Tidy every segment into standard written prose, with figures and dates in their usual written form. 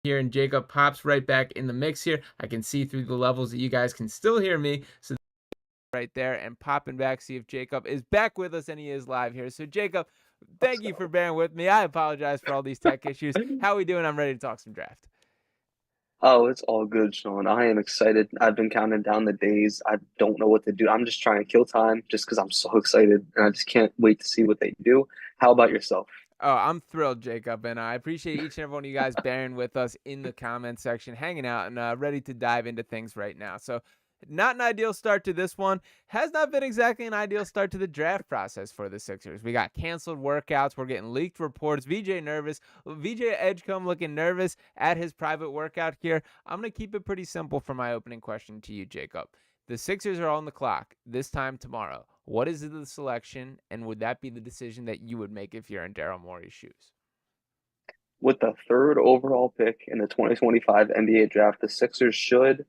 here, and Jacob pops right back in the mix here. I can see through the levels that you guys can still hear me. So right there and popping back, see if Jacob is back with us, and he is live here. So Jacob, thank you for bearing with me. I apologize for all these tech issues. How are we doing? I'm ready to talk some draft. Oh, it's all good, Sean. I am excited. I've been counting down the days. I don't know what to do. I'm just trying to kill time just because I'm so excited and I just can't wait to see what they do. How about yourself? Oh, I'm thrilled, Jacob, and I appreciate each and every one of you guys bearing with us in the comment section, hanging out, and ready to dive into things right now. So, not an ideal start to this one. Has not been exactly an ideal start to the draft process for the Sixers. We got canceled workouts. We're getting leaked reports. VJ nervous. VJ Edgecombe looking nervous at his private workout here. I'm going to keep it pretty simple for my opening question to you, Jacob. The Sixers are on the clock this time tomorrow. What is the selection, and would that be the decision that you would make if you're in Daryl Morey's shoes? With the third overall pick in the 2025 NBA draft, the Sixers should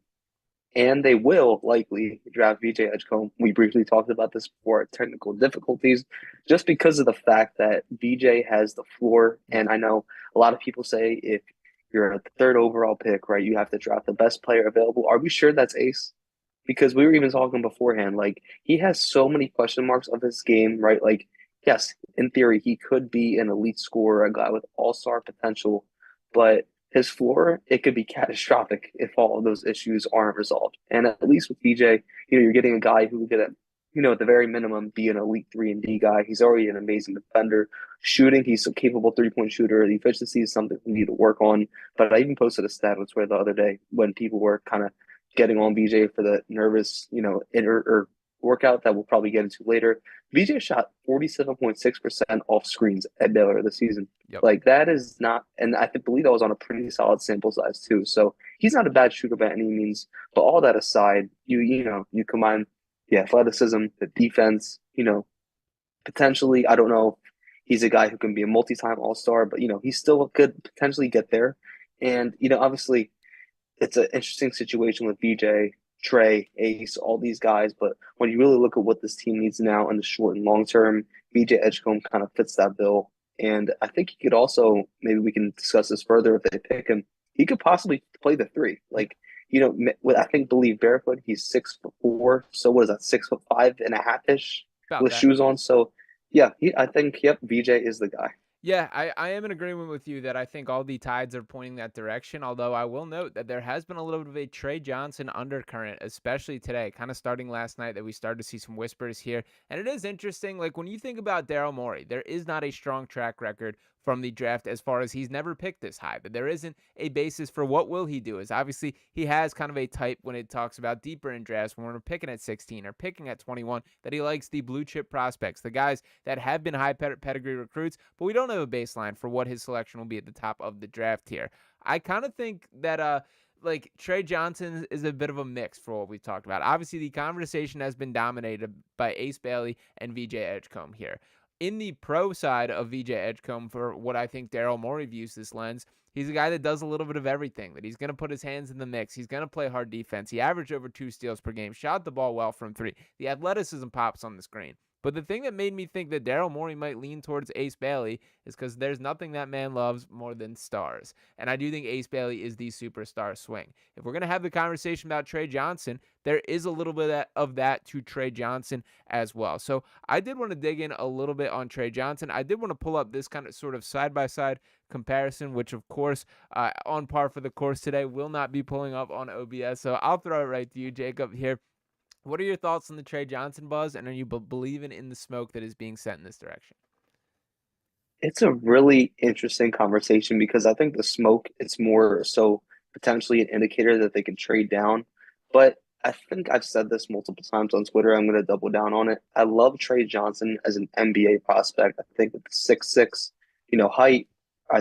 and they will likely draft VJ Edgecombe. We briefly talked about this before, technical difficulties, just because of the fact that VJ has the floor. Yeah. And I know a lot of people say if you're at the third overall pick, right, you have to draft the best player available. Are we sure that's Ace? Because we were even talking beforehand, like he has so many question marks of his game, right? Like, yes, in theory, he could be an elite scorer, a guy with all-star potential, but his floor, it could be catastrophic if all of those issues aren't resolved. And at least with BJ, you're getting a guy who could, at the very minimum, be an elite 3-and-D guy. He's already an amazing defender. Shooting, he's a capable three-point shooter. The efficiency is something we need to work on. But I even posted a stat on Twitter the other day when people were kind of getting on VJ for the nervous, or workout that we'll probably get into later. VJ shot 47.6% off screens at Baylor this season. Yep. Like that is not, and I believe that was on a pretty solid sample size too. So he's not a bad shooter by any means. But all that aside, you combine the athleticism, the defense, potentially, I don't know, he's a guy who can be a multi-time All-Star, but he still could potentially get there. And obviously, it's an interesting situation with VJ, Trey, Ace, all these guys. But when you really look at what this team needs now in the short and long term, VJ Edgecombe kind of fits that bill. And I think he could also, maybe we can discuss this further if they pick him, he could possibly play the three. Like, I think believe barefoot, he's 6'4". So what is that, 6'5" and a half ish About with that. shoes on? So yeah, I think, yep, VJ is the guy. Yeah, I am in agreement with you that I think all the tides are pointing that direction. Although I will note that there has been a little bit of a Trey Johnson undercurrent, especially today, kind of starting last night, that we started to see some whispers here. And it is interesting, like when you think about Daryl Morey, there is not a strong track record from the draft as far as he's never picked this high. But there isn't a basis for what will he do. Is obviously he has kind of a type when it talks about deeper in drafts when we're picking at 16 or picking at 21 that he likes the blue chip prospects, the guys that have been high pedigree recruits, but we don't have a baseline for what his selection will be at the top of the draft here. I kind of think that like Trey Johnson is a bit of a mix for what we've talked about. Obviously, the conversation has been dominated by Ace Bailey and VJ Edgecombe here. In the pro side of VJ Edgecombe, for what I think Daryl Morey views this lens, he's a guy that does a little bit of everything, that he's going to put his hands in the mix. He's going to play hard defense. He averaged over 2 steals per game, shot the ball well from three. The athleticism pops on the screen. But the thing that made me think that Daryl Morey might lean towards Ace Bailey is because there's nothing that man loves more than stars. And I do think Ace Bailey is the superstar swing. If we're going to have the conversation about Trey Johnson, there is a little bit of that to Trey Johnson as well. So I did want to dig in a little bit on Trey Johnson. I did want to pull up this kind of sort of side-by-side comparison, which of course, on par for the course today, will not be pulling up on OBS. So I'll throw it right to you, Jacob, here. What are your thoughts on the Trey Johnson buzz, and are you believing in the smoke that is being sent in this direction? It's a really interesting conversation because I think the smoke, it's more so potentially an indicator that they can trade down. But I think I've said this multiple times on Twitter. I'm going to double down on it. I love Trey Johnson as an NBA prospect. I think with the 6'6", height, I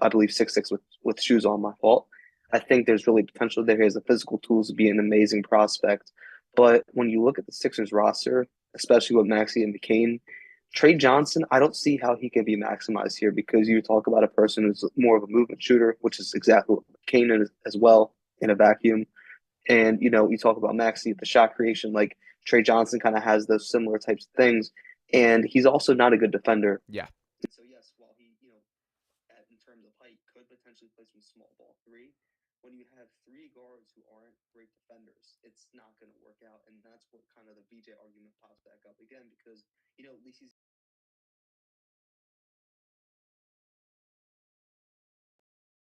believe 6'6" with shoes on, my fault. I think there's really potential there. He has the physical tools to be an amazing prospect. But when you look at the Sixers roster, especially with Maxey and McCain, Trey Johnson, I don't see how he can be maximized here because you talk about a person who's more of a movement shooter, which is exactly what McCain is as well in a vacuum. And, you talk about Maxey, the shot creation, like Trey Johnson kind of has those similar types of things. And he's also not a good defender. Yeah. So, yes, while he, in terms of height, could potentially play some small ball three. When you have three guards who aren't great defenders, it's not going to work out, and that's what kind of the VJ argument pops back up again because at least he's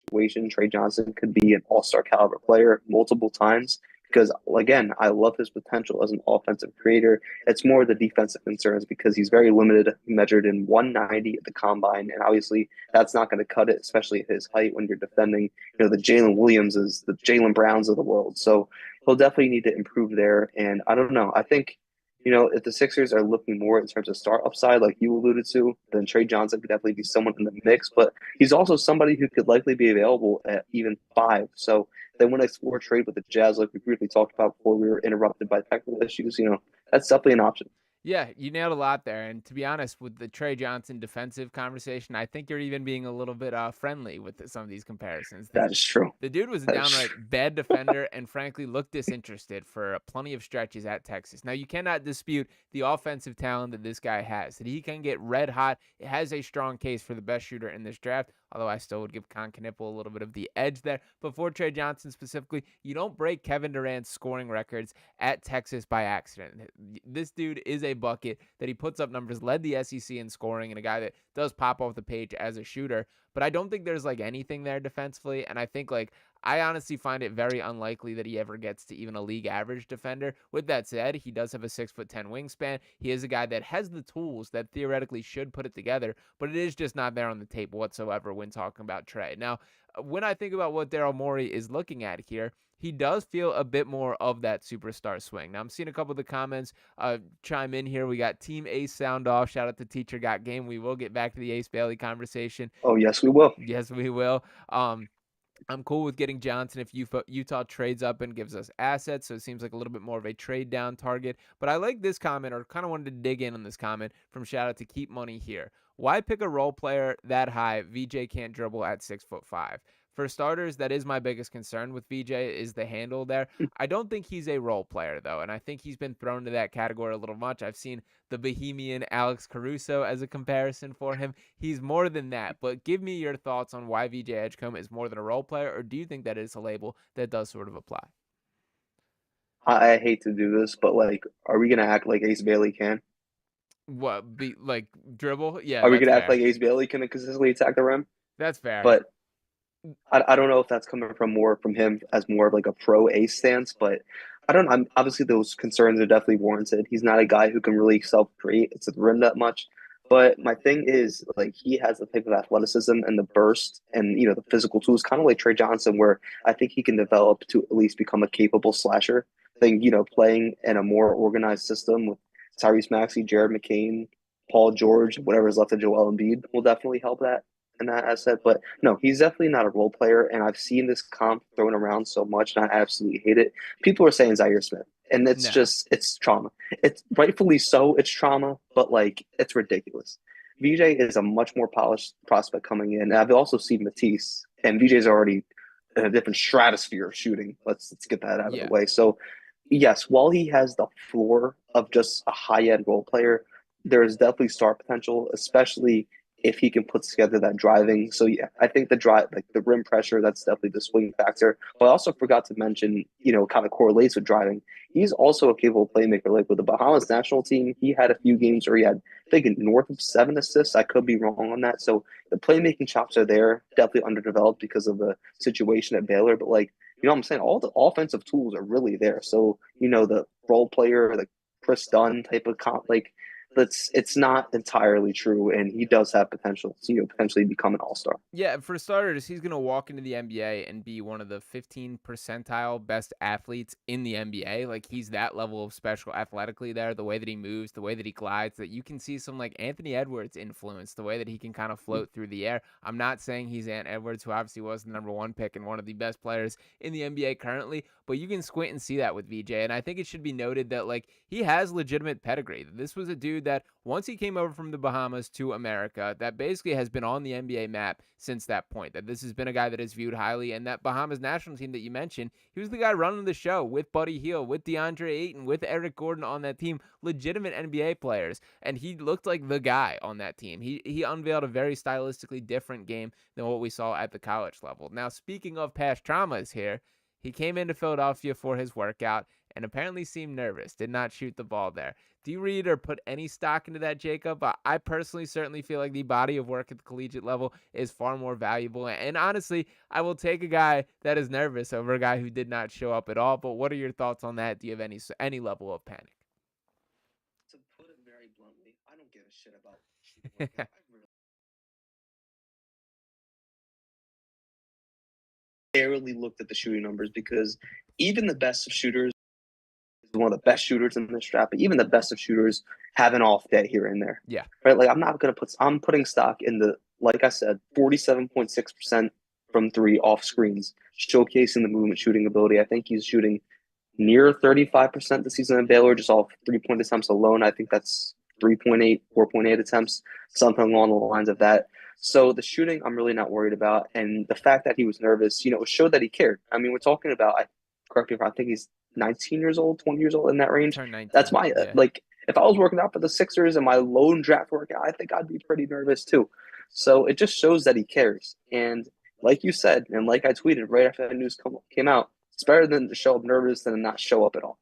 situation. Trey Johnson could be an all-star caliber player multiple times because, again, I love his potential as an offensive creator. It's more the defensive concerns because he's very limited, measured in 190 at the combine, and obviously that's not going to cut it, especially at his height when you're defending, the Jalen Williamses, the Jalen Browns of the world. So he'll definitely need to improve there. And I don't know. I think if the Sixers are looking more in terms of star upside, like you alluded to, then Trey Johnson could definitely be someone in the mix. But he's also somebody who could likely be available at even 5. So they want to explore trade with the Jazz, like we briefly talked about before we were interrupted by technical issues. That's definitely an option. Yeah, you nailed a lot there. And to be honest, with the Trey Johnson defensive conversation, I think you're even being a little bit friendly with some of these comparisons. That is true. The dude was a That is downright true. bad defender and frankly looked disinterested for plenty of stretches at Texas. Now, you cannot dispute the offensive talent that this guy has, that he can get red hot. It has a strong case for the best shooter in this draft, although I still would give Con Knipple a little bit of the edge there. But for Trey Johnson specifically, you don't break Kevin Durant's scoring records at Texas by accident. This dude is a bucket that he puts up numbers, led the SEC in scoring, and a guy that does pop off the page as a shooter. But I don't think there's anything there defensively, and I think I honestly find it very unlikely that he ever gets to even a league average defender. With that said, he does have a 6'10" wingspan. He is a guy that has the tools that theoretically should put it together, but it is just not there on the tape whatsoever when talking about Trey. Now, when I think about what Daryl Morey is looking at here, he does feel a bit more of that superstar swing. Now, I'm seeing a couple of the comments chime in here. We got Team Ace sound off. Shout out to Teacher Got Game. We will get back to the Ace Bailey conversation. Oh, yes, we will. Yes, we will. I'm cool with getting Johnson if Utah trades up and gives us assets, so it seems like a little bit more of a trade down target. But I like this comment, or kind of wanted to dig in on this comment from shout out to Keep Money here. Why pick a role player that high? VJ can't dribble at 6'5". For starters, that is my biggest concern with VJ is the handle there. I don't think he's a role player, though, and I think he's been thrown to that category a little much. I've seen the Bohemian Alex Caruso as a comparison for him. He's more than that, but give me your thoughts on why VJ Edgecombe is more than a role player, or do you think that is a label that does sort of apply? I hate to do this, but are we gonna act like Ace Bailey can? What, be dribble? Yeah, Are we that's gonna act fair. like Ace Bailey can consistently attack the rim? That's fair. But I don't know if that's coming from him as more of a pro ace stance, but I don't. I'm obviously those concerns are definitely warranted. He's not a guy who can really self create to the rim that much. But my thing is he has the type of athleticism and the burst and the physical tools, kind of like Trey Johnson, where I think he can develop to at least become a capable slasher. I think playing in a more organized system with Tyrese Maxey, Jared McCain, Paul George, whatever is left of Joel Embiid will definitely help that in that asset. But no, he's definitely not a role player. And I've seen this comp thrown around so much, and I absolutely hate it. People are saying Zaire Smith, and it's No. just it's trauma. It's rightfully so. It's trauma, but it's ridiculous. VJ is a much more polished prospect coming in. And I've also seen Matisse, and VJ's already in a different stratosphere of shooting. Let's get that out of the way. So yes, while he has the floor of just a high end role player, there is definitely star potential, especially if he can put together that driving. So yeah, I think the drive, the rim pressure, that's definitely the swing factor. But I also forgot to mention, kind of correlates with driving. He's also a capable playmaker. Like with the Bahamas national team, he had a few games where he had, I think, north of 7 assists. I could be wrong on that. So the playmaking chops are there, definitely underdeveloped because of the situation at Baylor. But what I'm saying? All the offensive tools are really there. So, the role player, the Chris Dunn type of comp, it's not entirely true, and he does have potential to potentially become an all-star. Yeah, for starters, he's going to walk into the NBA and be one of the 15 percentile best athletes in the NBA. He's that level of special athletically there, the way that he moves, the way that he glides, that you can see some Anthony Edwards influence, the way that he can kind of float through the air. I'm not saying he's Ant Edwards, who obviously was the number 1 pick and one of the best players in the NBA currently, but you can squint and see that with VJ. And I think it should be noted that he has legitimate pedigree. This was a dude dude that once he came over from the Bahamas to America, that basically has been on the NBA map since that point. That this has been a guy that is viewed highly, and that Bahamas national team that you mentioned, he was the guy running the show with Buddy Hield, with DeAndre Ayton, with Eric Gordon on that team, legitimate NBA players, and he looked like the guy on that team. He unveiled a very stylistically different game than what we saw at the college level. Now, speaking of past traumas here, he came into Philadelphia for his workout and apparently seemed nervous, did not shoot the ball there. Do you read or put any stock into that, Jacob? I personally certainly feel like the body of work at the collegiate level is far more valuable. And honestly, I will take a guy that is nervous over a guy who did not show up at all. But what are your thoughts on that? Do you have any level of panic? To put it very bluntly, I don't give a shit about shooting workout. Barely looked at the shooting numbers because even the best of shooters is one of the best shooters in this draft, but even the best of shooters have an off day here and there. Yeah. Right. Like I'm putting stock in the, like I said, 47.6% from three off screens, showcasing the movement shooting ability. I think he's shooting near 35% this season at Baylor, just off 3-point attempts alone. I think that's 3.8, 4.8 attempts, something along the lines of that. So the shooting, I'm really not worried about. And the fact that he was nervous, it showed that he cared. I mean, we're talking about, correct me if I think he's 19 years old, 20 years old in that range. 19, That's my, yeah. if I was working out for the Sixers and my lone draft workout, I think I'd be pretty nervous too. So it just shows that he cares. And like you said, and like I tweeted right after the news came out, it's better than to show up nervous than to not show up at all.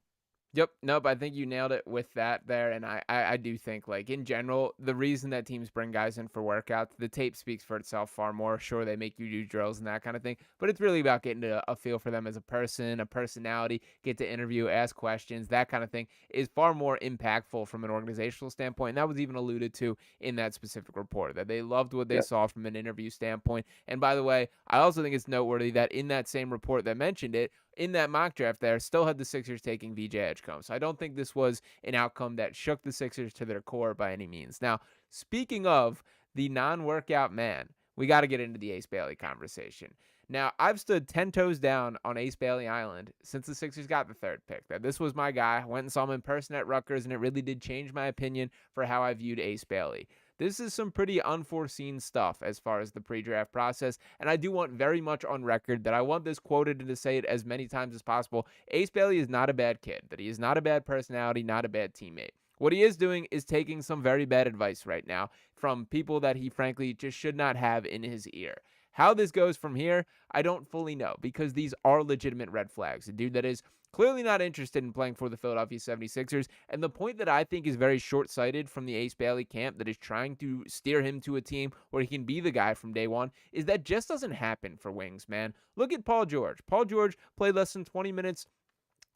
Yep. Nope. I think you nailed it with that there. And I do think, like, in general, the reason that teams bring guys in for workouts, the tape speaks for itself far more. Sure, they make you do drills and that kind of thing, but it's really about getting a feel for them as a person, a personality, get to interview, ask questions, that kind of thing is far more impactful from an organizational standpoint. And that was even alluded to in that specific report, that they loved what they saw from an interview standpoint. And by the way, I also think it's noteworthy that in that same report that mentioned it, in that mock draft there, still had the Sixers taking VJ Edgecombe. So I don't think this was an outcome that shook the Sixers to their core by any means. Now, speaking of the non-workout man, we got to get into the Ace Bailey conversation. Now, I've stood 10 toes down on Ace Bailey Island since the Sixers got the third pick. That this was my guy. I went and saw him in person at Rutgers, and it really did change my opinion for how I viewed Ace Bailey. This is some pretty unforeseen stuff as far as the pre-draft process, and I do want very much on record that I want this quoted and to say it as many times as possible. Ace Bailey is not a bad kid, that he is not a bad personality, not a bad teammate. What he is doing is taking some very bad advice right now from people that he frankly just should not have in his ear. How this goes from here, I don't fully know, because these are legitimate red flags. A dude that is clearly not interested in playing for the Philadelphia 76ers, and the point that I think is very short-sighted from the Ace Bailey camp that is trying to steer him to a team where he can be the guy from day one is that just doesn't happen for wings, man. Look at Paul George. Paul George played less than 20 minutes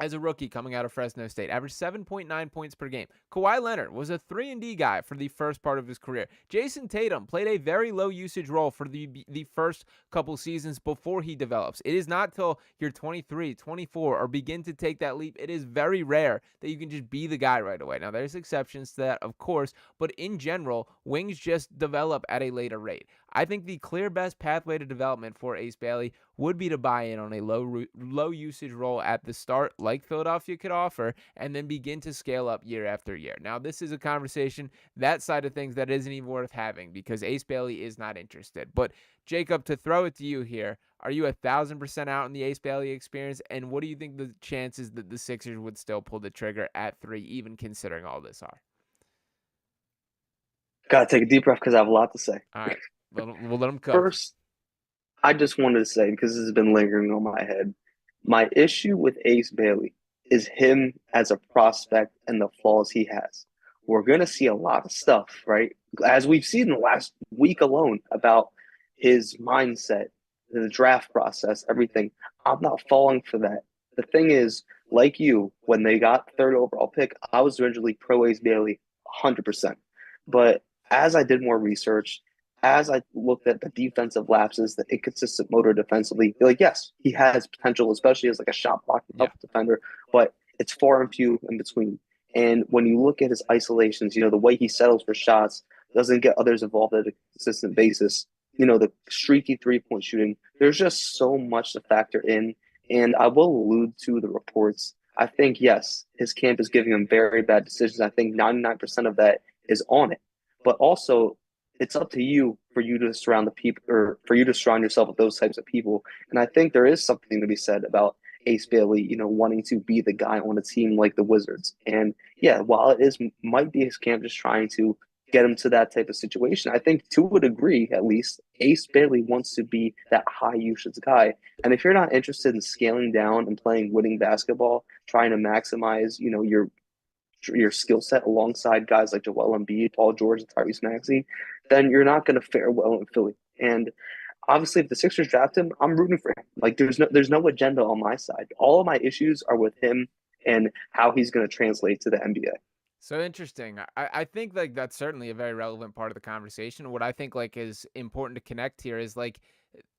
as a rookie coming out of Fresno State, averaged 7.9 points per game. Kawhi Leonard was a 3-and-D guy for the first part of his career. Jason Tatum played a very low usage role for the first couple seasons before he develops. It is not till you're 23, 24, or begin to take that leap. It is very rare that you can just be the guy right away. Now, there's exceptions to that, of course, but in general, wings just develop at a later rate. I think the clear best pathway to development for Ace Bailey would be to buy in on a low usage role at the start, like Philadelphia could offer, and then begin to scale up year after year. Now, this is a conversation, that side of things, that isn't even worth having because Ace Bailey is not interested. But Jacob, to throw it to you here, are you 1,000% out on the Ace Bailey experience? And what do you think the chances that the Sixers would still pull the trigger at 3, even considering all this are? Gotta take a deep breath because I have a lot to say. All right. We'll let them cook. First, I just wanted to say, because this has been lingering on my head, my issue with Ace Bailey is him as a prospect and the flaws he has. We're going to see a lot of stuff, right? As we've seen in the last week alone about his mindset, the draft process, everything. I'm not falling for that. The thing is, like you, when they got the third overall pick, I was originally pro Ace Bailey 100%. But as I did more research, as I looked at the defensive lapses, the inconsistent motor defensively, like, yes, he has potential, especially as like a shot blocking defender, but it's far and few in between. And when you look at his isolations, the way he settles for shots, doesn't get others involved at a consistent basis, the streaky 3-point shooting, there's just so much to factor in. And I will allude to the reports I think, yes, his camp is giving him very bad decisions. I think 99% of that is on it. But also, it's up to you for you to surround the people or for you to surround yourself with those types of people. And I think there is something to be said about Ace Bailey, wanting to be the guy on a team like the Wizards. And yeah, while it is might be his camp just trying to get him to that type of situation, I think to a degree, at least, Ace Bailey wants to be that high usage guy. And if you're not interested in scaling down and playing winning basketball, trying to maximize, your skill set alongside guys like Joel Embiid, Paul George, and Tyrese Maxey, then you're not going to fare well in Philly. And obviously, if the Sixers draft him, I'm rooting for him. Like there's no agenda on my side. All of my issues are with him and how he's going to translate to the NBA. So interesting. I think like that's certainly a very relevant part of the conversation. What I think like is important to connect here is like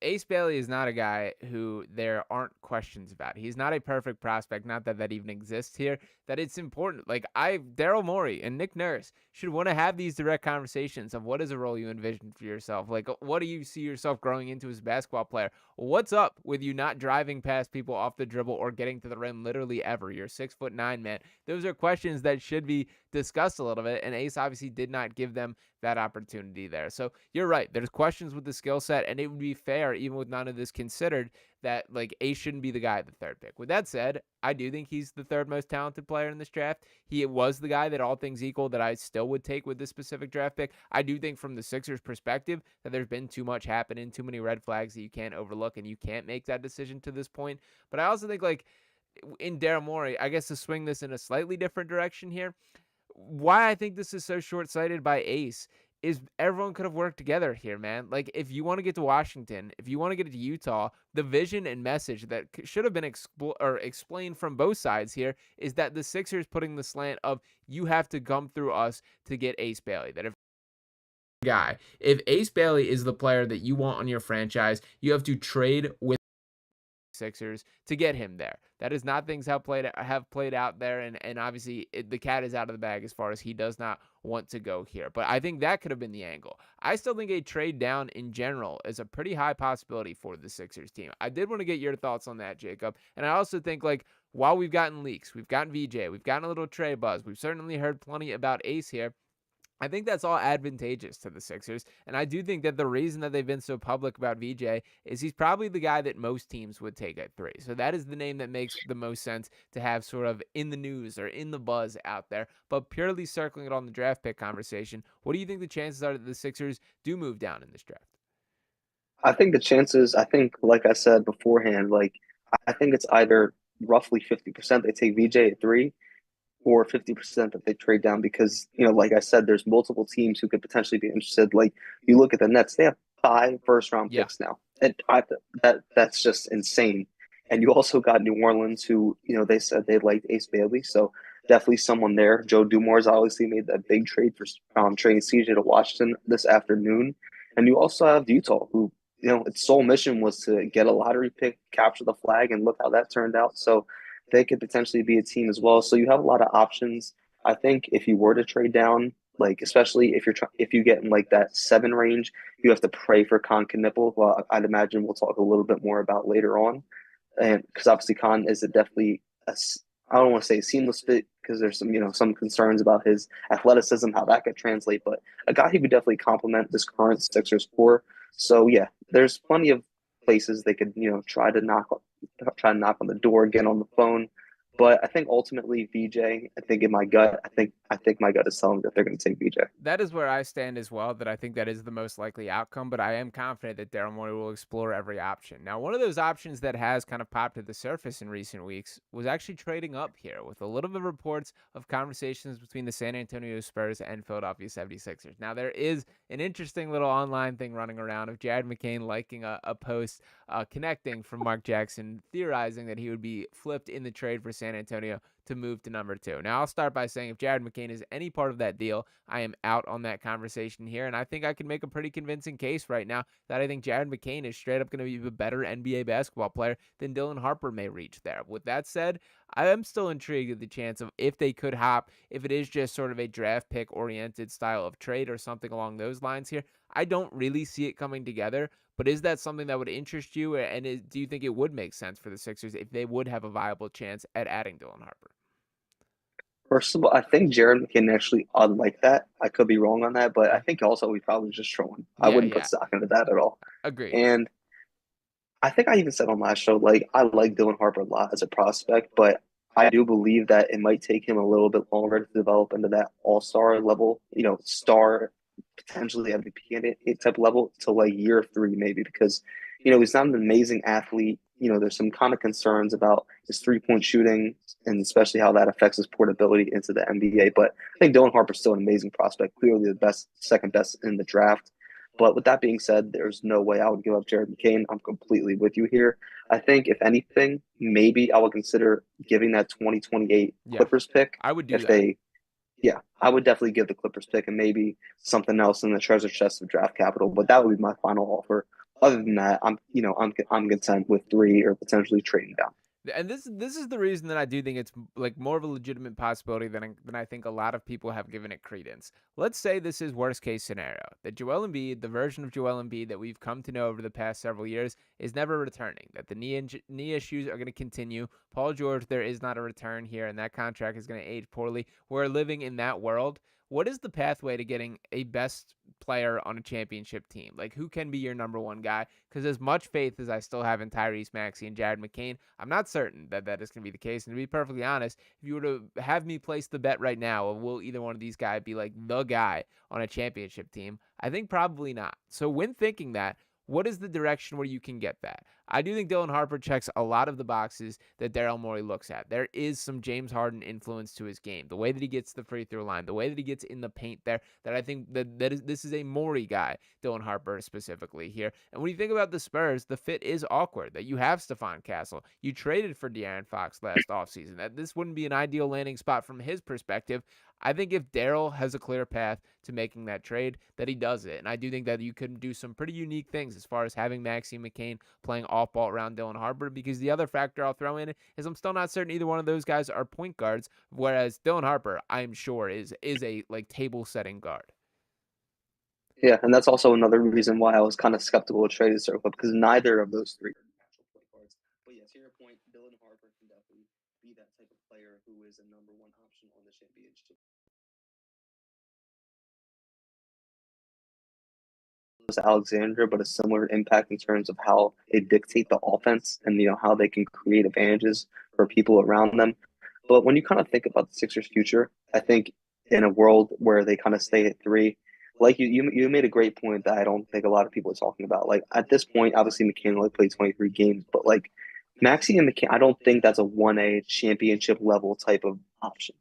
Ace Bailey is not a guy who there aren't questions about. He's not a perfect prospect, not that that even exists here, that it's important. Like Daryl Morey and Nick Nurse should want to have these direct conversations of what is a role you envision for yourself? Like, what do you see yourself growing into as a basketball player? What's up with you not driving past people off the dribble or getting to the rim literally ever? You're 6'9", man. Those are questions that should be discussed a little bit, and Ace obviously did not give them that opportunity there. So you're right. There's questions with the skill set, and it would be fair, even with none of this considered, that like Ace shouldn't be the guy at the third pick. With that said, I do think he's the third most talented player in this draft. He was the guy that all things equal that I still would take with this specific draft pick. I do think from the Sixers perspective that there's been too much happening, too many red flags that you can't overlook, and you can't make that decision to this point. But I also think like in Daryl Morey, I guess to swing this in a slightly different direction here, why I think this is so short-sighted by Ace is everyone could have worked together here, man. Like, if you want to get to Washington, if you want to get to Utah, the vision and message that should have been explained from both sides here is that the Sixers putting the slant of you have to come through us to get Ace Bailey. That if Ace Bailey is the player that you want on your franchise, you have to trade with Sixers to get him there. That is not things have played out there, and obviously the cat is out of the bag as far as he does not want to go here. But I think that could have been the angle. I still think a trade down in general is a pretty high possibility for the Sixers team. I did want to get your thoughts on that, Jacob. And I also think like while we've gotten leaks, we've gotten VJ, we've gotten a little Trey buzz, we've certainly heard plenty about Ace here. I think that's all advantageous to the Sixers, and I do think that the reason that they've been so public about VJ is he's probably the guy that most teams would take at 3. So that is the name that makes the most sense to have sort of in the news or in the buzz out there. But purely circling it on the draft pick conversation, what do you think the chances are that the Sixers do move down in this draft? I think the chances, like I said beforehand, like I think it's either roughly 50% they take VJ at 3 or 50% that they trade down because, like I said, there's multiple teams who could potentially be interested. Like you look at the Nets, they have 5 first-round Yeah. picks now. And that's just insane. And you also got New Orleans who, they said they liked Ace Bailey. So definitely someone there. Joe Dumars obviously made that big trade for trading CJ to Washington this afternoon. And you also have Utah who, its sole mission was to get a lottery pick, capture the flag, and look how that turned out. So they could potentially be a team as well. So you have a lot of options. I think if you were to trade down, like especially if you get in like that 7 range, you have to pray for Con Knipple. Well, I'd imagine we'll talk a little bit more about later on, and because obviously Con is definitely I don't want to say a seamless fit because there's some concerns about his athleticism, how that could translate, but a guy who could definitely complement this current Sixers core. So yeah, there's plenty of places they could try to knock on the door, get on the phone. But I think ultimately VJ, I think my gut is telling that they're going to take VJ. That is where I stand as well, that I think that is the most likely outcome, but I am confident that Daryl Morey will explore every option. Now, one of those options that has kind of popped to the surface in recent weeks was actually trading up here with a little bit of reports of conversations between the San Antonio Spurs and Philadelphia 76ers. Now, there is an interesting little online thing running around of Jared McCain liking a post connecting from Mark Jackson, theorizing that he would be flipped in the trade for San Antonio to to move to number 2. Now, I'll start by saying if Jared McCain is any part of that deal, I am out on that conversation here, and I think I can make a pretty convincing case right now that I think Jared McCain is straight up going to be a better NBA basketball player than Dylan Harper may reach there. With that said, I am still intrigued at the chance of if they could hop, if it is just sort of a draft pick oriented style of trade or something along those lines here. I don't really see it coming together, but is that something that would interest you? And do you think it would make sense for the Sixers if they would have a viable chance at adding Dylan Harper? First of all, I think Jared McCain actually unlike that. I could be wrong on that, but I think also he probably just trolling. I Yeah, wouldn't put yeah, stock into that at all. agreed. And I think I even said on last show, like I like Dylan Harper a lot as a prospect, but I do believe that it might take him a little bit longer to develop into that all-star level, star potentially MVP candidate type level to like year 3 maybe because he's not an amazing athlete. There's some kind of concerns about his 3-point shooting and especially how that affects his portability into the NBA. But I think Dylan Harper's still an amazing prospect, clearly the best, second best in the draft. But with that being said, there's no way I would give up Jared McCain. I'm completely with you here. I think if anything, maybe I would consider giving that 2028 Yeah, Clippers pick I would do if that. they yeah, I would definitely give the Clippers pick and maybe something else in the treasure chest of draft capital, but that would be my final offer. Other than that, I'm content with 3 or potentially trading down. And this is the reason that I do think it's like more of a legitimate possibility than I think a lot of people have given it credence. Let's say this is worst case scenario that Joel Embiid, the version of Joel Embiid that we've come to know over the past several years, is never returning. That the knee issues are going to continue. Paul George, there is not a return here, and that contract is going to age poorly. We're living in that world. What is the pathway to getting a best player on a championship team? Like, who can be your number 1 guy? Because as much faith as I still have in Tyrese Maxey and Jared McCain, I'm not certain that that is going to be the case. And to be perfectly honest, if you were to have me place the bet right now, of will either one of these guys be like the guy on a championship team? I think probably not. So when thinking that, what is the direction where you can get that? I do think Dylan Harper checks a lot of the boxes that Daryl Morey looks at. There is some James Harden influence to his game. The way that he gets the free throw line, the way that he gets in the paint there, that I think this is a Morey guy, Dylan Harper specifically here. And when you think about the Spurs, the fit is awkward. That you have Stephon Castle. You traded for De'Aaron Fox last offseason. That this wouldn't be an ideal landing spot from his perspective. I think if Daryl has a clear path to making that trade, that he does it. And I do think that you can do some pretty unique things as far as having Maxey McCain playing off ball around Dylan Harper, because the other factor I'll throw in is I'm still not certain either one of those guys are point guards, whereas Dylan Harper, I'm sure, is a like table setting guard. Yeah, and that's also another reason why I was kind of skeptical of trading Circle because neither of those 3 are natural point guards. But yeah, to your point, Dylan Harper can definitely be that type of player who is a number 1 option on the championship. Alexandra, but a similar impact in terms of how they dictate the offense and how they can create advantages for people around them. But when you kind of think about the Sixers' future, I think in a world where they kind of stay at 3, like you made a great point that I don't think a lot of people are talking about. Like at this point, obviously McCain only played 23 games, but like Maxey and McCain, I don't think that's a 1A championship level type of option.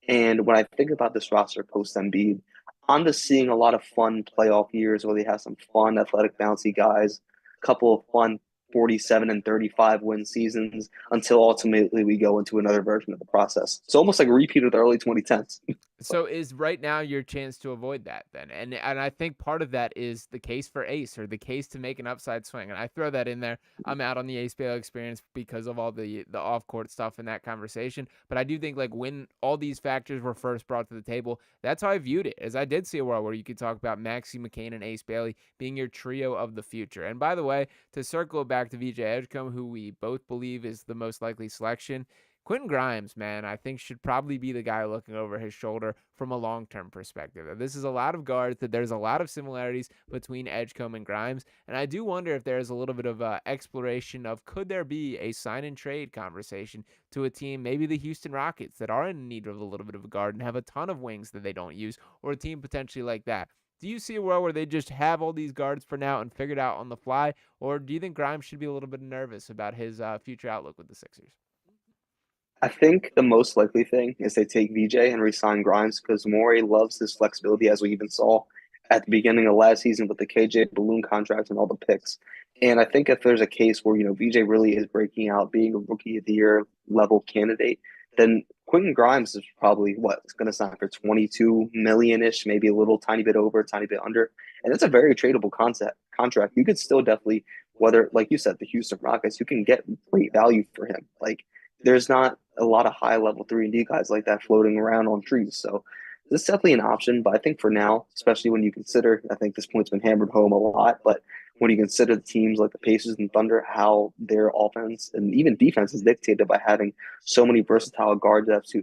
And when I think about this roster post Embiid, I'm just seeing a lot of fun playoff years where they have some fun, athletic, bouncy guys, a couple of fun 47 and 35 win seasons until ultimately we go into another version of the process. It's almost like a repeat of the early 2010s. So is right now your chance to avoid that then? And I think part of that is the case for Ace, or the case to make an upside swing. And I throw that in there. I'm out on the Ace Bailey experience because of all the off court stuff in that conversation. But I do think like when all these factors were first brought to the table, that's how I viewed it. As I did see a world where you could talk about Maxey McCain and Ace Bailey being your trio of the future. And by the way, to circle back to VJ Edgecombe, who we both believe is the most likely selection, Quentin Grimes, man, I think should probably be the guy looking over his shoulder from a long-term perspective. This is a lot of guards, that there's a lot of similarities between Edgecombe and Grimes, and I do wonder if there's a little bit of exploration of could there be a sign-and-trade conversation to a team, maybe the Houston Rockets, that are in need of a little bit of a guard and have a ton of wings that they don't use, or a team potentially like that. Do you see a world where they just have all these guards for now and figure it out on the fly, or do you think Grimes should be a little bit nervous about his future outlook with the Sixers? I think the most likely thing is they take VJ and resign Grimes because Morey loves his flexibility, as we even saw at the beginning of last season with the KJ balloon contract and all the picks. And I think if there's a case where VJ really is breaking out, being a rookie of the year level candidate, then Quentin Grimes is probably what it's going to sign for 22 million ish, maybe a little tiny bit over, tiny bit under, and it's a very tradable concept contract. You could still definitely, whether like you said, the Houston Rockets, you can get great value for him. Like there's not a lot of high level 3-and-D guys like that floating around on trees, so this is definitely an option. But I think for now, especially when you consider, I think this point's been hammered home a lot, but when you consider the teams like the Pacers and Thunder, how their offense and even defense is dictated by having so many versatile guard depth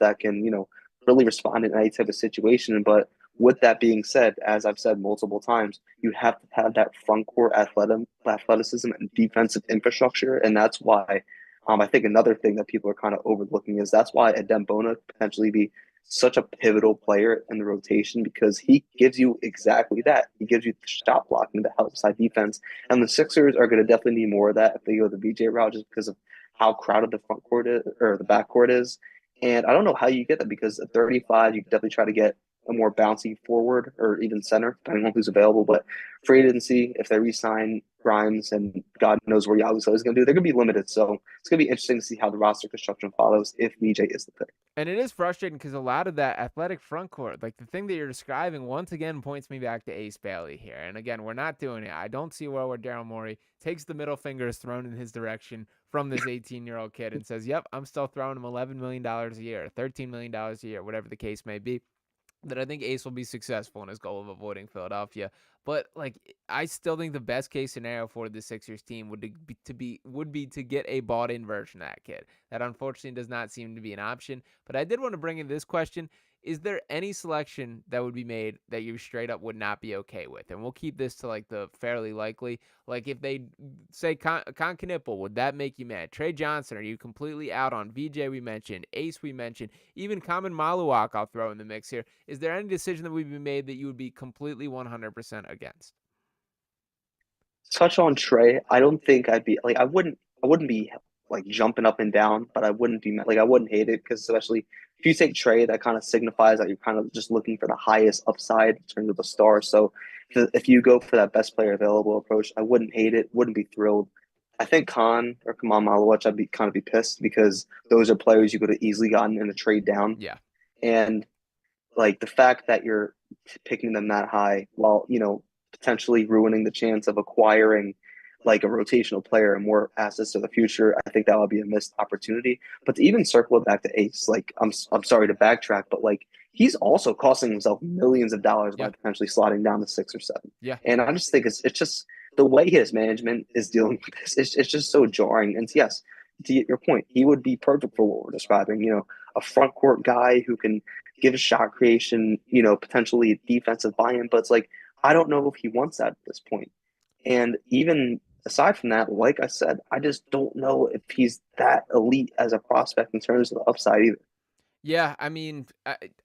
that can, really respond in any type of situation. But with that being said, as I've said multiple times, you have to have that front court athleticism and defensive infrastructure, and that's why I think another thing that people are kind of overlooking is that's why Adem Bona potentially be such a pivotal player in the rotation because he gives you exactly that. He gives you the shot blocking, the outside defense, and the Sixers are going to definitely need more of that if they go the VJ route, just because of how crowded the front court is or the back court is. And I don't know how you get that because at 35, you can definitely try to get a more bouncy forward or even center, depending on who's available. But free agency, if they re-sign Grimes and God knows where Yabusele is going to do, they're going to be limited. So it's going to be interesting to see how the roster construction follows if VJ is the pick. And it is frustrating because a lot of that athletic front court, like the thing that you're describing, once again points me back to Ace Bailey here. And again, we're not doing it. I don't see where Daryl Morey takes the middle fingers thrown in his direction from this 18-year-old kid and says, yep, I'm still throwing him $11 million a year, $13 million a year, whatever the case may be. That I think Ace will be successful in his goal of avoiding Philadelphia. But like, I still think the best case scenario for the Sixers team would be to get a bought-in version of that kid. That unfortunately does not seem to be an option. But I did want to bring in this question: is there any selection that would be made that you straight up would not be okay with? And we'll keep this to like the fairly likely. Like if they say Con Knipple, would that make you mad? Trey Johnson, are you completely out on? VJ we mentioned, Ace we mentioned, even Common Maluak I'll throw in the mix here. Is there any decision that would be made that you would be completely 100% against? Touch on Trey. I don't think I'd be like I wouldn't be like jumping up and down, but I wouldn't be like I wouldn't hate it because especially if you take Trey, that kind of signifies that you're kind of just looking for the highest upside in terms of a star. So if you go for that best player available approach, I wouldn't hate it, wouldn't be thrilled. I think Khan or Kamal Malawich, I'd be kind of be pissed because those are players you could have easily gotten in a trade down. Yeah. And like the fact that you're picking them that high while, potentially ruining the chance of acquiring like a rotational player and more assets to the future, I think that would be a missed opportunity. But to even circle it back to Ace, like I'm sorry to backtrack, but like he's also costing himself millions of dollars by Yeah. potentially slotting down to 6 or 7. Yeah. And I just think it's just the way his management is dealing with this. It's just so jarring. And yes, to get your point, he would be perfect for what we're describing. A front court guy who can give a shot creation, potentially a defensive buy-in. But it's like I don't know if he wants that at this point. And even aside from that, like I said, I just don't know if he's that elite as a prospect in terms of the upside either. Yeah, I mean,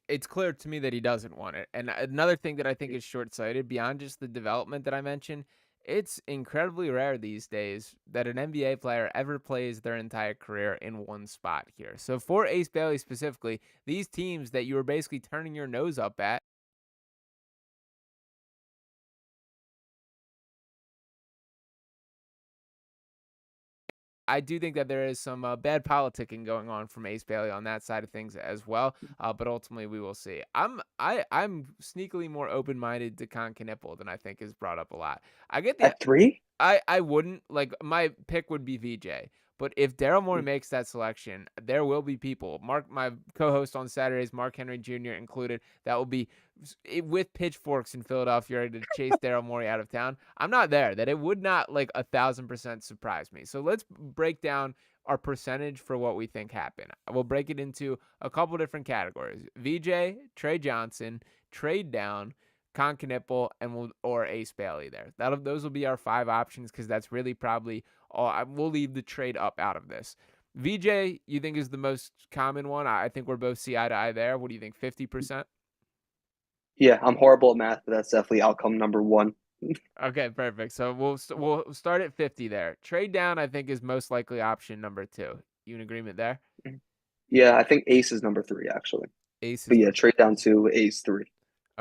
it's clear to me that he doesn't want it. And another thing that I think is short-sighted, beyond just the development that I mentioned, it's incredibly rare these days that an NBA player ever plays their entire career in one spot here. So for Ace Bailey specifically, these teams that you were basically turning your nose up at, I do think that there is some bad politicking going on from Ace Bailey on that side of things as well. But ultimately, we will see. I'm sneakily more open minded to Con Knipple than I think is brought up a lot. I get the At 3? I wouldn't like my pick would be VJ. But if Daryl Morey makes that selection, there will be people. Mark, my co-host on Saturdays, Mark Henry Jr. included, that will be with pitchforks in Philadelphia ready to chase Daryl Morey out of town. I'm not there. That it would not like 1,000% surprise me. So let's break down our percentage for what we think happened. We'll break it into a couple different categories: VJ, Trey Johnson, trade down, Con Knipple, or Ace Bailey there. Those will be our 5 options because that's really probably all. We'll leave the trade up out of this. VJ, you think is the most common one? I think we're both see eye to eye there. What do you think? 50%? Yeah, I'm horrible at math, but that's definitely outcome number one. Okay, perfect. So we'll start at 50 there. Trade down, I think, is most likely option number 2. You in agreement there? Yeah, I think Ace is number 3 actually. Ace But is yeah, number. trade down to Ace 3.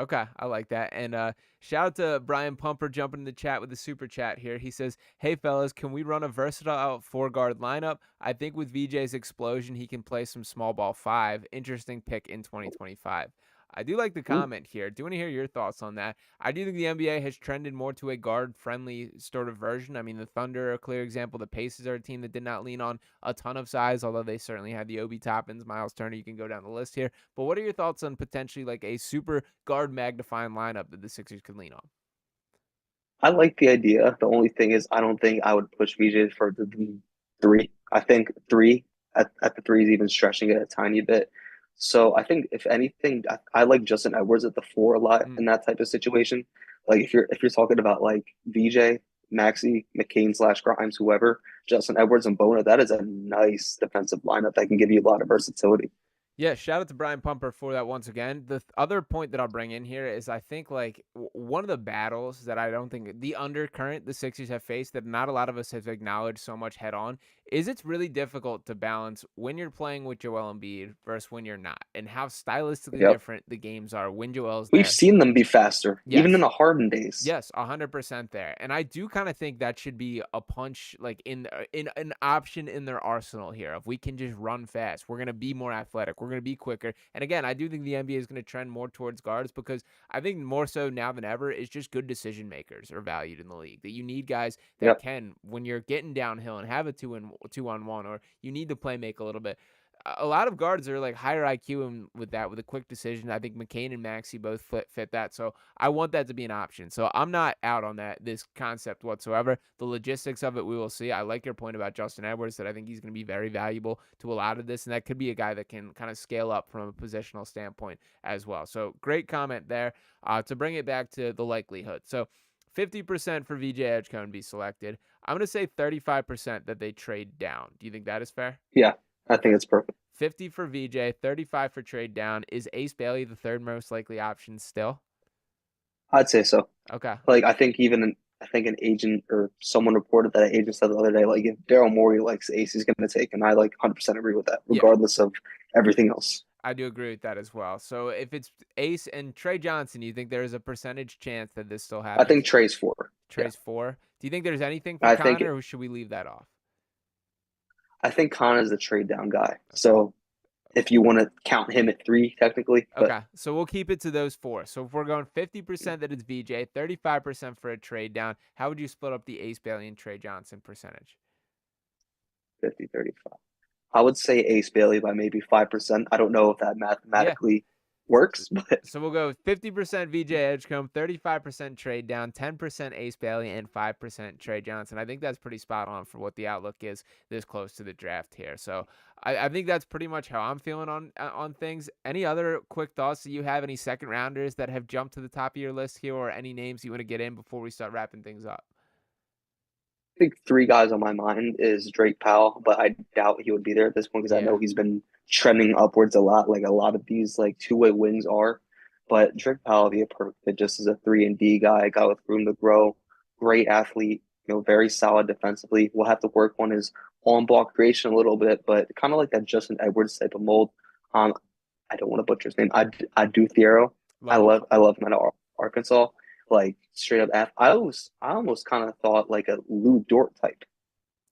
Okay, I like that. And shout out to Brian Pumper jumping in the chat with the super chat here. He says, "Hey fellas, can we run a versatile 4 guard lineup? I think with VJ's explosion, he can play some small ball 5. Interesting pick in 2025." I do like the Ooh, comment here. Do want to hear your thoughts on that? I do think the NBA has trended more to a guard-friendly sort of version. I mean, the Thunder are a clear example. The Pacers are a team that did not lean on a ton of size, although they certainly had the Obi Toppins, Miles Turner. You can go down the list here. But what are your thoughts on potentially like a super guard magnifying lineup that the Sixers could lean on? I like the idea. The only thing is, I don't think I would push VJ for the three. I think three at the three is even stretching it a tiny bit. So I think if anything, I like Justin Edwards at the four a lot Mm. in that type of situation. Like if you're talking about like VJ, Maxey, McCain slash Grimes, whoever, Justin Edwards and Bona, that is a nice defensive lineup that can give you a lot of versatility. Yeah, shout out to Brian Pumper for that once again. The other point that I'll bring in here is I think like one of the battles that I don't think the undercurrent the Sixers have faced that not a lot of us have acknowledged so much head on is it's really difficult to balance when you're playing with Joel Embiid versus when you're not, and how stylistically Yep. different the games are when Joel's We've there. seen them be faster, even in Yes. the Harden days. Yes, 100% there. And I do kind of think that should be a punch like in an option in their arsenal here. If we can just run fast, we're going to be more athletic, we're going to be quicker. And again, I do think the NBA is going to trend more towards guards because I think more so now than ever is just good decision makers are valued in the league. That you need guys that Yep. can when you're getting downhill and have a 2-on-1 or you need to play make a little bit. A lot of guards are like higher IQ and with that with a quick decision. I think McCain and Maxey both fit that. So I want that to be an option. So I'm not out on this concept whatsoever. The logistics of it, we will see. I like your point about Justin Edwards that I think he's going to be very valuable to a lot of this, and that could be a guy that can kind of scale up from a positional standpoint as well. So great comment there. To bring it back to the likelihood. So 50% for VJ Edgecombe to be selected. I'm going to say 35% that they trade down. Do you think that is fair? Yeah, I Okay. think it's perfect. 50 for VJ, 35 for trade down. Is Ace Bailey the third most likely option still? I'd say so. Okay. Like I think an agent or someone reported that an agent said the other day, like if Daryl Morey likes Ace, he's going to take, and I like 100% agree with that, Yeah, regardless of everything else. I do agree with that as well. So if it's Ace and Trey Johnson, you think there is a percentage chance that this still I think happens? Trey's four. Yeah, Trey's 4. Do you think there's anything for I think Connor, or should we leave that off? I think Khan is the trade down guy. Okay. So if you want to count him at three, technically, but Okay, so we'll keep it to those 4. So if we're going 50% that it's VJ, 35% for a trade down, how would you split up the Ace Bailey and Trey Johnson percentage? 50, 35. I would say Ace Bailey by maybe 5%. I don't know if that Yeah, mathematically works, but so we'll go 50% VJ Edgecombe, 35% trade down, 10% Ace Bailey, and 5% Trey Johnson. I think that's pretty spot on for what the outlook is this close to the draft here. So I think that's pretty much how I'm feeling on things. Any other quick thoughts that you have? Any second rounders that have jumped to the top of your list here, or any names you want to get in before we start wrapping things up? I think three guys on my mind is Drake Powell, but I doubt he would be there at this point because I know Yeah. he's been trending upwards a lot, like a lot of these like two-way wings are. But Drake Powell would be a perfect fit just as a 3 and D guy, a guy with room to grow, great athlete, very solid defensively. We'll have to work on his on-ball creation a little bit, but kind of like that Justin Edwards type of mold. Um, I don't want to butcher his name. I do Thiero. Love it. I love him at Arkansas. Like straight up I almost kind of thought like a Lou Dort type.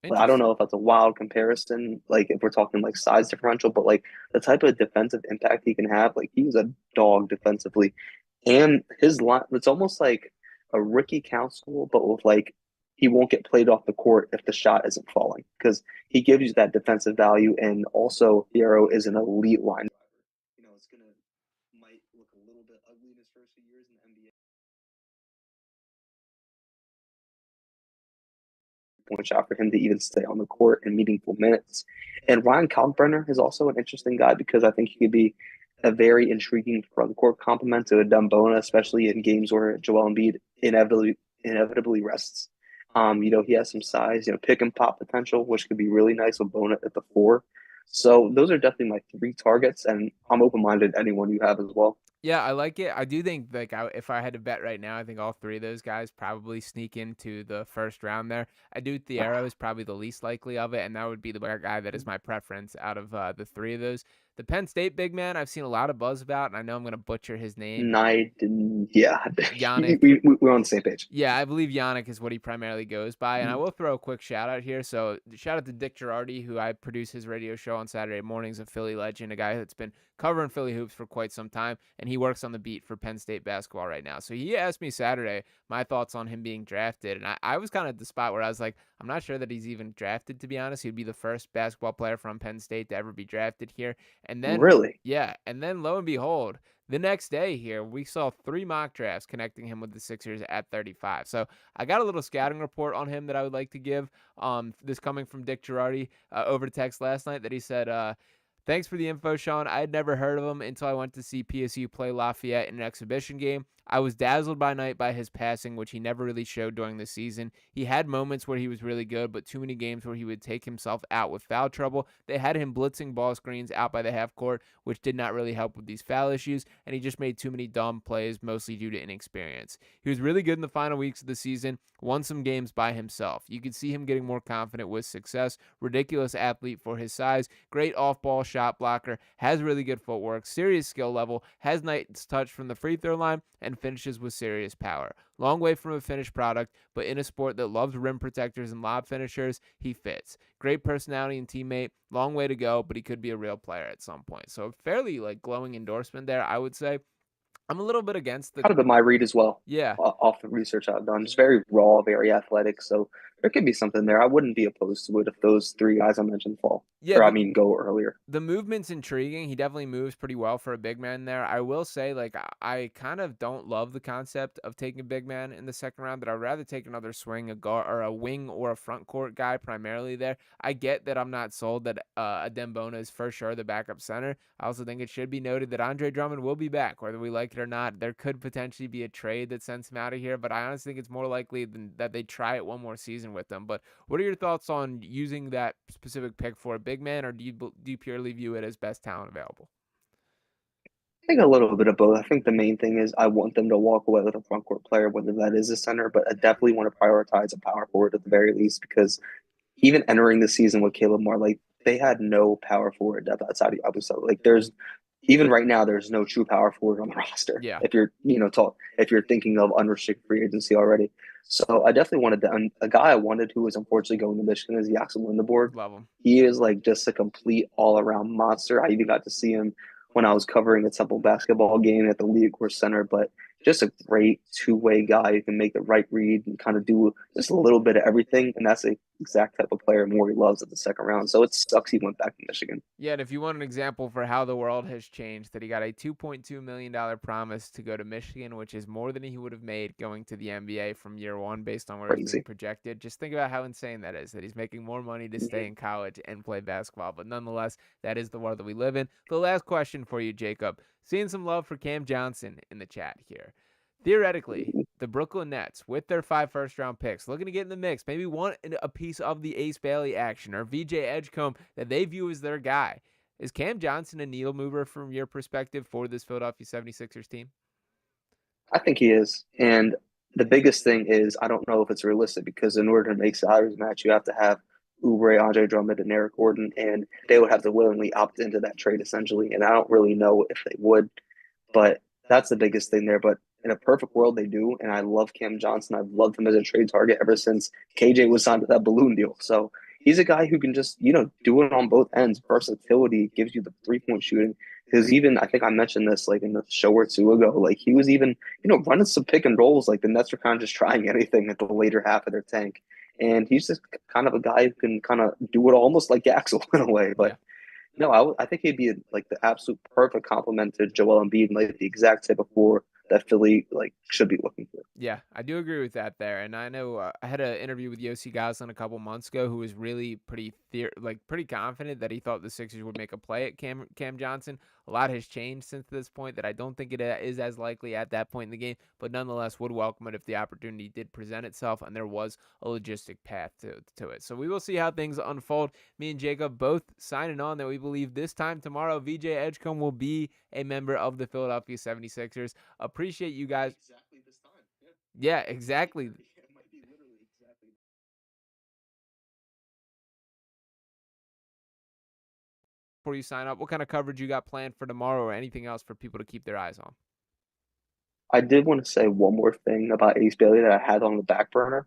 Like, I don't know Interesting. if that's a wild comparison, like if we're talking like size differential, but like the type of defensive impact he can have, like he's a dog defensively. And his line, it's almost like a Ricky Council, but with like he won't get played off the court if the shot isn't falling because he gives you that defensive value. And also, Hero is an elite line. It's gonna might look a little bit ugly in his first few years in the NBA. Point shot for him to even stay on the court in meaningful minutes. And Ryan Kalkbrenner is also an interesting guy because I think he could be a very intriguing front court complement to Dembona, especially in games where Joel Embiid inevitably rests. He has some size, pick and pop potential, which could be really nice with Bona at the four. So those are definitely my three targets, and I'm open minded to anyone you have as well. Yeah, I like it. I do think like if I had to bet right now, I think all 3 of those guys probably sneak into the first round there. I do Thiero is probably the least likely of it, and that would be the guy that is my preference out of the 3 of those. The Penn State big man, I've seen a lot of buzz about, and I know I'm going to butcher his name. Yeah, Yannick. we're on the same page. Yeah, I believe Yannick is what he primarily goes by, and I Mhm. will throw a quick shout out here. So, shout out to Dick Girardi, who I produce his radio show on Saturday mornings, a Philly legend, a guy that's been covering Philly hoops for quite some time, and he works on the beat for Penn State basketball right now. So, he asked me Saturday my thoughts on him being drafted, and I was kind of at the spot where I was like, I'm not sure that he's even drafted, to be honest. He'd be the first basketball player from Penn State to ever be drafted here. And then, Really? yeah, and then lo and behold, the next day here, we saw 3 mock drafts connecting him with the Sixers at 35. So I got a little scouting report on him that I would like to give. This coming from Dick Girardi over text last night that he said, thanks for the info, Sean. I had never heard of him until I went to see PSU play Lafayette in an exhibition game. I was dazzled by night by his passing, which he never really showed during the season. He had moments where he was really good, but too many games where he would take himself out with foul trouble. They had him blitzing ball screens out by the half court, which did not really help with these foul issues, and he just made too many dumb plays, mostly due to inexperience. He was really good in the final weeks of the season, won some games by himself. You could see him getting more confident with success. Ridiculous athlete for his size, great off-ball shot blocker, has really good footwork, serious skill level, has nice touch from the free throw line, and finishes with serious power. Long way from a finished product, but in a sport that loves rim protectors and lob finishers, he fits. Great personality and teammate. Long way to go, but he could be a real player at some point. So fairly glowing endorsement there, I would say. I'm a little bit against the Kind of been my read as well, yeah. off the research I've done. Just very raw, very athletic. So there could be something there. I wouldn't be opposed to it if those three guys I mentioned fall, Yeah, or I mean, go earlier. the movement's intriguing. He definitely moves pretty well for a big man there. I will say, I kind of don't love the concept of taking a big man in the second round, that I'd rather take another swing, a guard or a wing or a front court guy primarily there. I get that I'm not sold that a Dembona is for sure the backup center. I also think it should be noted that Andre Drummond will be back, whether we like it or not. There could potentially be a trade that sends him out of here, but I honestly think it's more likely that they try it one more season with him. But what are your thoughts on using that specific pick for a big man, or do you purely view it as best talent available? I think a little bit of both. I think the main thing is I want them to walk away with a front court player, whether that is a center, but I definitely want to prioritize a power forward at the very least because even entering the season with Caleb Moore, like they had no power forward depth outside of Yabusele. Like there's even right now, there's no true power forward on the roster. Yeah, If you're if you're thinking of unrestricted free agency already, so I definitely wanted a guy I wanted who was unfortunately going to Michigan is Yaxel Lindeborg. love him. He is like just a complete all around monster. I even got to see him when I was covering a Temple basketball game at the League Course Center, but just a great two-way guy who can make the right read and kind of do just a little bit of everything. And that's the exact type of player Morey loves at the second round. So it sucks he went back to Michigan. Yeah, and if you want an example for how the world has changed, that he got a $2.2 million promise to go to Michigan, which is more than he would have made going to the NBA from year one based on where he's being Crazy. projected. Just think about how insane that is, that he's making more money to stay in college and play basketball. But nonetheless, that is the world that we live in. The last question for you, Jacob. Seeing some love for Cam Johnson in the chat here. Theoretically, the Brooklyn Nets, with their 5 first-round picks, looking to get in the mix, maybe want a piece of the Ace Bailey action or VJ Edgecombe that they view as their guy. Is Cam Johnson a needle mover from your perspective for this Philadelphia 76ers team? I think he is. And the biggest thing is I don't know if it's realistic because in order to make salaries match, you have to have Oubre, Andre Drummond, and Eric Gordon, and they would have to willingly opt into that trade essentially. And I don't really know if they would, but that's the biggest thing there. But in a perfect world, they do. And I love Cam Johnson. I've loved him as a trade target ever since KJ was signed to that balloon deal. So he's a guy who can just, do it on both ends. Versatility gives you the 3-point shooting. Because even I think I mentioned this like in the show or two ago, like he was even, running some pick and rolls. Like the Nets were kind of just trying anything at the later half of their tank. And he's just kind of a guy who can kind of do it almost like Axel in a way. Yeah. But no, I think he'd be like the absolute perfect complement to Joel Embiid and like the exact type of four that Philly like should be looking for. Yeah, I do agree with that there. And I know I had an interview with Yossi Goslin a couple months ago who was really pretty confident that he thought the Sixers would make a play at Cam Johnson. A lot has changed since this point that I don't think it is as likely at that point in the game, but nonetheless would welcome it if the opportunity did present itself and there was a logistic path to it. So we will see how things unfold. Me and Jacob both signing on that we believe this time tomorrow VJ Edgecombe will be a member of the Philadelphia 76ers. Appreciate you guys. Exactly this time. Yeah, exactly. It might be literally exactly. before you sign up? What kind of coverage you got planned for tomorrow or anything else for people to keep their eyes on? I did want to say one more thing about Ace Bailey that I had on the back burner.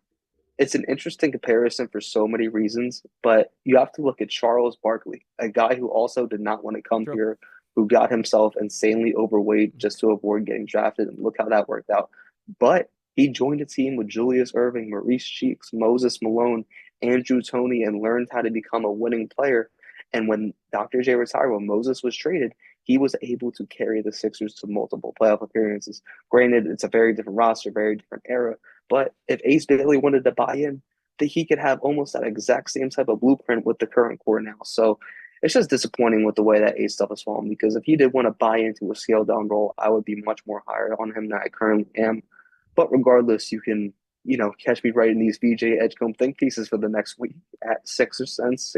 It's an interesting comparison for so many reasons, but you have to look at Charles Barkley, a guy who also did not want to come True. here, who got himself insanely overweight just to avoid getting drafted, and look how that worked out. But he joined a team with Julius Erving, Maurice Cheeks, Moses Malone, Andrew Toney, and learned how to become a winning player. And when Dr. J retired, when Moses was traded, he was able to carry the Sixers to multiple playoff appearances. Granted, it's a very different roster, very different era, but if Ace Bailey wanted to buy in, that he could have almost that exact same type of blueprint with the current core now. So it's just disappointing with the way that Ace stuff has fallen, because if he did want to buy into a scale down role, I would be much more higher on him than I currently am. But regardless, you can, catch me writing these VJ Edgecombe think pieces for the next week at Sixers Sense,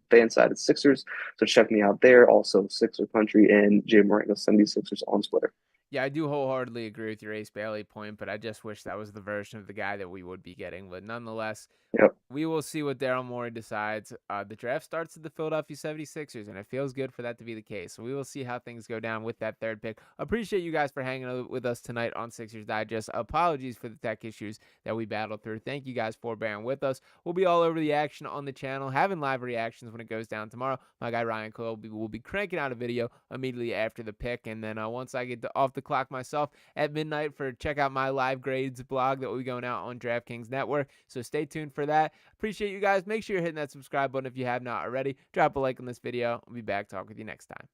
fan sided Sixers. So check me out there. Also, Sixer Country and Jay Moreno 76ers on Twitter. Yeah, I do wholeheartedly agree with your Ace Bailey point, but I just wish that was the version of the guy that we would be getting. But nonetheless, Yep. we will see what Daryl Morey decides. The draft starts at the Philadelphia 76ers, and it feels good for that to be the case. So we will see how things go down with that third pick. Appreciate you guys for hanging with us tonight on Sixers Digest. Apologies for the tech issues that we battled through. Thank you guys for bearing with us. We'll be all over the action on the channel, having live reactions when it goes down tomorrow. My guy Ryan Coyle will be cranking out a video immediately after the pick, and then once I get off the clock myself at midnight, check out my live grades blog that will be going out on DraftKings Network. So stay tuned for that. Appreciate you guys. Make sure you're hitting that subscribe button if you have not already. Drop a like on this video. I'll be back. Talk with you next time.